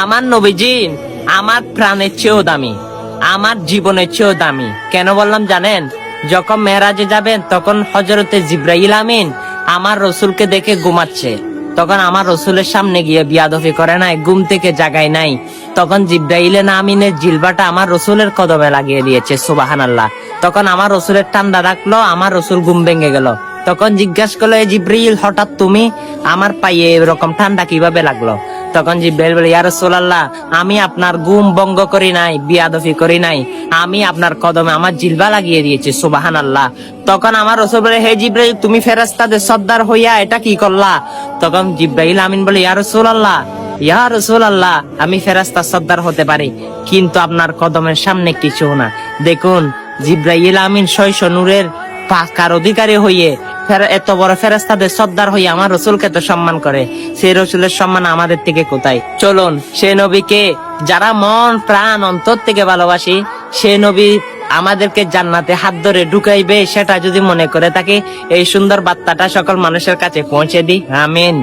আমার নবীজি আমার প্রাণের চেয়েও দামি, আমার জীবনের চেয়েও দামি। কেন বললাম জানেন? যখন মেরাজে যাবেন তখন হযরতে জিবরাইল আমিন আমার রসুলকে দেখে ঘুমাচ্ছে, তখন আমার রসুলের সামনে গিয়ে বিয়াদফি করে নাই, ঘুম থেকে জাগায় নাই। তখন জিবরাইল আমিনের জিলবাটা আমার রসুলের কদমে লাগিয়ে দিয়েছে, সুবহানাল্লাহ। তখন আমার রসুলের ঠান্ডা রাখলো, আমার রসুল ঘুম ভেঙে গেল। তখন জিজ্ঞাসা করলো, জিবরাইল হঠাৎ তুমি আমার পায়ে এরকম ঠান্ডা কিভাবে লাগলো? তখন জিবরাইল বলে, ইয়া রাসূলুল্লাহ, আমি আপনার ঘুম ভঙ্গ করি নাই, বিয়াদফি করি নাই, আমি আপনার কদমে আমার জিলবা লাগিয়ে দিয়েছি, সুবহানাল্লাহ। তখন আমার রাসূল বলে, হে জিবরাইল, তুমি ফেরেশতাদের সর্দার হইয়া এটা কি করলা? তখন জিবরাইল আমিন বলে, ইয়া রাসূলুল্লাহ, ইয়া রাসূলুল্লাহ, আমি ফেরেশতার সর্দার হতে পারি, কিন্তু আপনার কদমের সামনে কিছু না। দেখুন, জিবরাইল আমিন 600 নূরের পাকার অধিকারী হইয়ে এত বড় ফেরেশতাদের সর্দার হইয়া আমার রসুলকে তো সম্মান করে, সেই রসুলের সম্মান আমাদের থেকে কোথায়? চলুন সে নবীকে যারা মন প্রাণ অন্তর থেকে ভালোবাসি, সে নবী আমাদেরকে জান্নাতে হাত ধরে ঢুকাইবে, সেটা যদি মনে করে থাকি, এই সুন্দর বার্তাটা সকল মানুষের কাছে পৌঁছে দিই। আমিন।